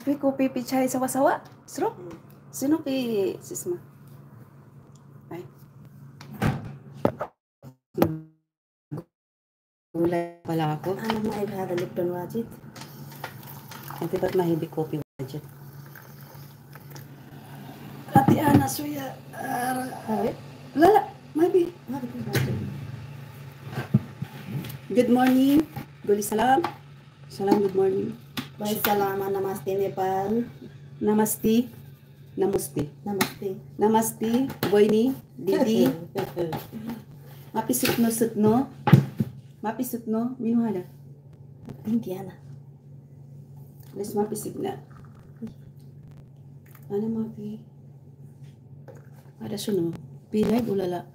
Piko pipi chai sawa-sawa. Sro? Sino pi sisma? Ay. Gulay pala ako. Ano mo ay hada Lipton wajit? Ito ba't mahilig kopi wajit? Ati Ana suya. Lala, maybe. Good morning. Guli salam. Salam, good morning. Bye, salama, namaste Nepal. Namaste. Namaste. Namaste. Namaste. Boyni. Didi. Mapisut no. Mapisut no. Minuhada. Indiana. Let's mapisip na. Ano mapi? Ada suno. Pilay ulala.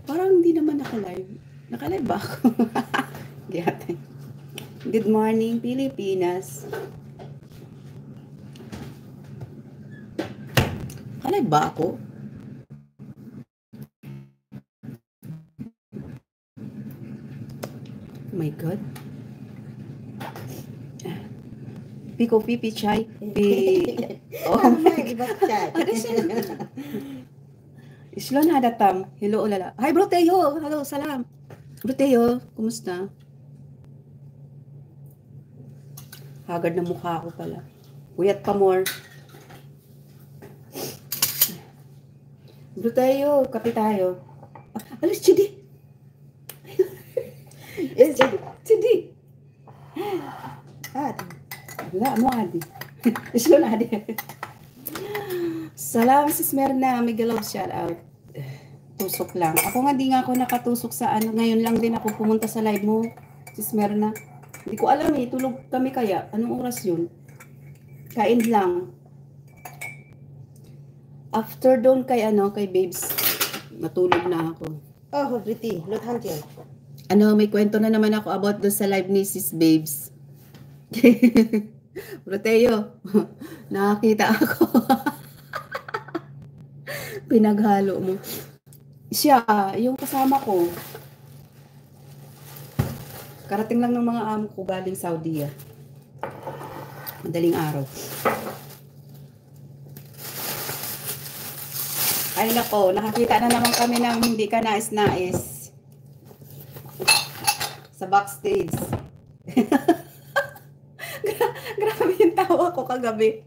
Parang hindi naman naka-live. Naka-live ba ako? Good morning, Pilipinas. Naka-live ba ako? Oh my God. Piko pipi chai. Oh my God. Islon hadatam. Hello ulala. Hi bro Teo. Hello, salam. Bro Teo, kumusta? Hagard na mukha ko pala. Uyat pa more. Bro Teo, kape tayo. Alis, Chidi. Yes, Chidi. Adi. Wala mo, Adi. Islon Adi. Salam, Sis Merna. Mega love shout out. Tusok lang. Ako nga di nga ako nakatusok sa ano. Ngayon lang din ako pumunta sa live mo, Sis Merna. Hindi ko alam eh. Tulog kami kaya. Anong oras yun? Kain lang. After doon kay Babes. Natulog na ako. Oh, pretty. Luthan tiyan. May kwento na naman ako about doon sa live ni Sis Babes. Proteo. Nakakita ako. Pinaghalo mo. Siya, yung kasama ko. Karating lang ng mga amo ko galing Saudi. Madaling araw. Ay nako, nakakita na naman kami ng hindi ka nais-nais. Sa backstage. Grabe yung tawa ko kagabi.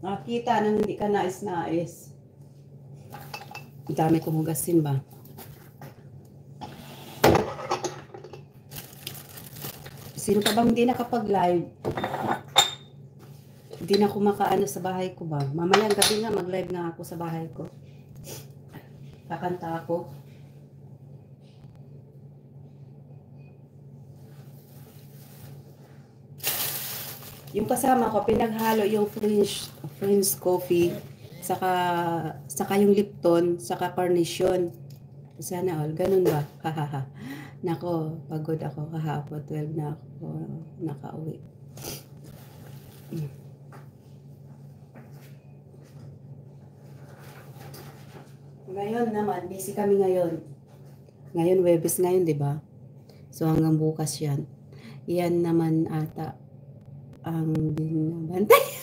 Nakakita ng hindi ka nais-nais. Ang dami kong hugasin ba? Sino ka bang hindi nakapag-live? Hindi na ako makaano sa bahay ko ba? Mamayang gabi nga mag-live nga ako sa bahay ko. Kakanta ako. Yung kasama ko, pinaghalo yung French coffee, saka yung Lipton, saka Carnation. Sana all, ganun ba? Hahaha. Nako, pagod ako kahapon, 12 na ako nakauwi. Ngayon naman, busy kami ngayon. Ngayon, Webes ngayon, di ba? So hanggang bukas yan. Yan naman ata ang binabantay.